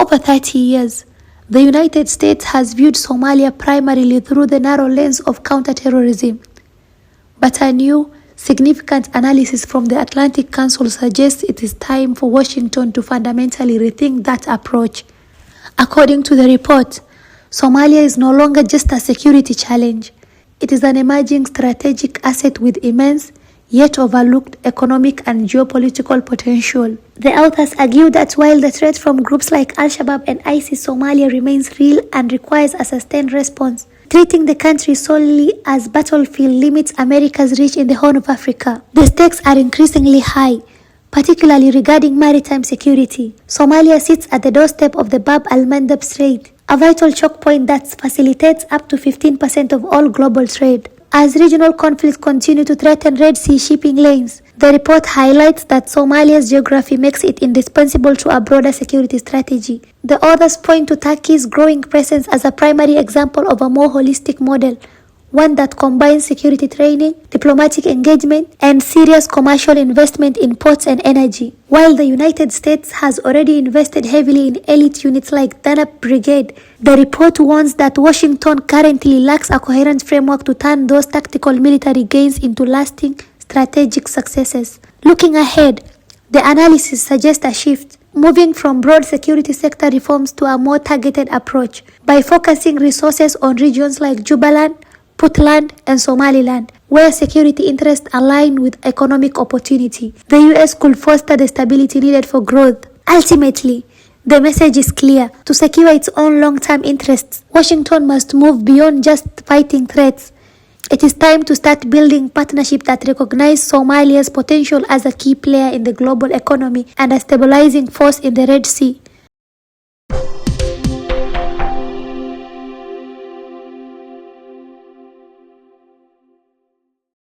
over 30 years, the United States has viewed Somalia primarily through the narrow lens of counterterrorism. But a new, significant analysis from the Atlantic Council suggests it is time for Washington to fundamentally rethink that approach. According to the report, Somalia is no longer just a security challenge. It is an emerging strategic asset with immense, yet overlooked economic and geopolitical potential. The authors argue that while the threat from groups like Al-Shabaab and ISIS, Somalia remains real and requires a sustained response. Treating the country solely as battlefield limits America's reach in the Horn of Africa. The stakes are increasingly high, particularly regarding maritime security. Somalia sits at the doorstep of the Bab al-Mandab Strait, a vital choke point that facilitates up to 15% of all global trade. As regional conflicts continue to threaten Red Sea shipping lanes, the report highlights that Somalia's geography makes it indispensable to a broader security strategy. The authors point to Turkey's growing presence as a primary example of a more holistic model, one that combines security training, diplomatic engagement, and serious commercial investment in ports and energy. While the United States has already invested heavily in elite units like Danab Brigade, the report warns that Washington currently lacks a coherent framework to turn those tactical military gains into lasting strategic successes. Looking ahead, the analysis suggests a shift, moving from broad security sector reforms to a more targeted approach. By focusing resources on regions like Jubaland, Puntland, and Somaliland, where security interests align with economic opportunity, the US could foster the stability needed for growth. Ultimately, the message is clear. To secure its own long-term interests, Washington must move beyond just fighting threats. It is time to start building partnerships that recognize Somalia's potential as a key player in the global economy and a stabilizing force in the Red Sea.